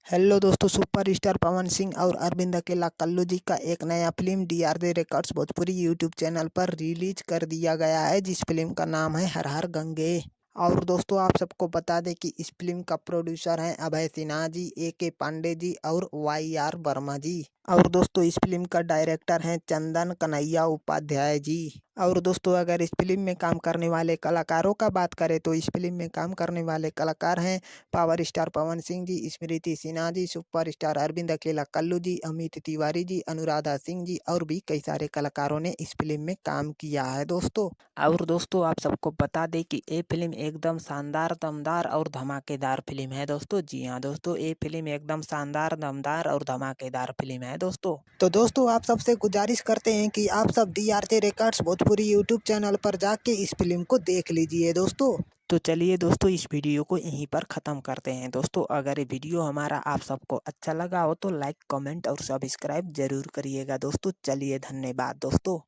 Hello दोस्तों, superstar Pawan Singh और अरविंद अकेला कल्लू जी का एक नया film DRJ records Bhojpuri YouTube channel पर रिलीज कर दिया गया है, जिस फिल्म का नाम है हर हर गंगे। और दोस्तों, आप सबको बता दें कि इस फिल्म का प्रोड्यूसर है अभय सिन्हा जी, AK पांडे जी और YR वर्मा जी। और दोस्तों, इस फिल्म का डायरेक्टर है चंदन कन्हैया उपाध्याय जी। और दोस्तों, अगर इस फिल्म में काम करने वाले कलाकारों का बात करें तो इस फिल्म में काम करने वाले कलाकार हैं पावर स्टार पवन सिंह जी, स्मृति सिन्हा जी, सुपरस्टार अरविंद अकेला कल्लू जी, अमित तिवारी जी, अनुराधा सिंह जी और भी कई सारे कलाकारों ने इस फिल्म में काम किया है दोस्तों। और दोस्तों, आप सबको बता दें कि ये फिल्म एकदम शानदार, दमदार और धमाकेदार फिल्म है दोस्तों। जी हाँ दोस्तों, ये फिल्म एकदम शानदार, दमदार और धमाकेदार फिल्म है दोस्तों। तो दोस्तों, आप सबसे गुजारिश करते हैं कि आप सब DRJ records Bhojpuri YouTube channel पर जाके इस फिल्म को देख लीजिए दोस्तों। तो चलिए दोस्तों, इस वीडियो को यहीं पर ख़त्म करते हैं दोस्तों। अगर ये वीडियो हमारा आप सबको अच्छा लगा हो तो लाइक, कमेंट और सब्सक्राइब जरूर करिएगा दोस्तों। चलिए, धन्यवाद दोस्तों।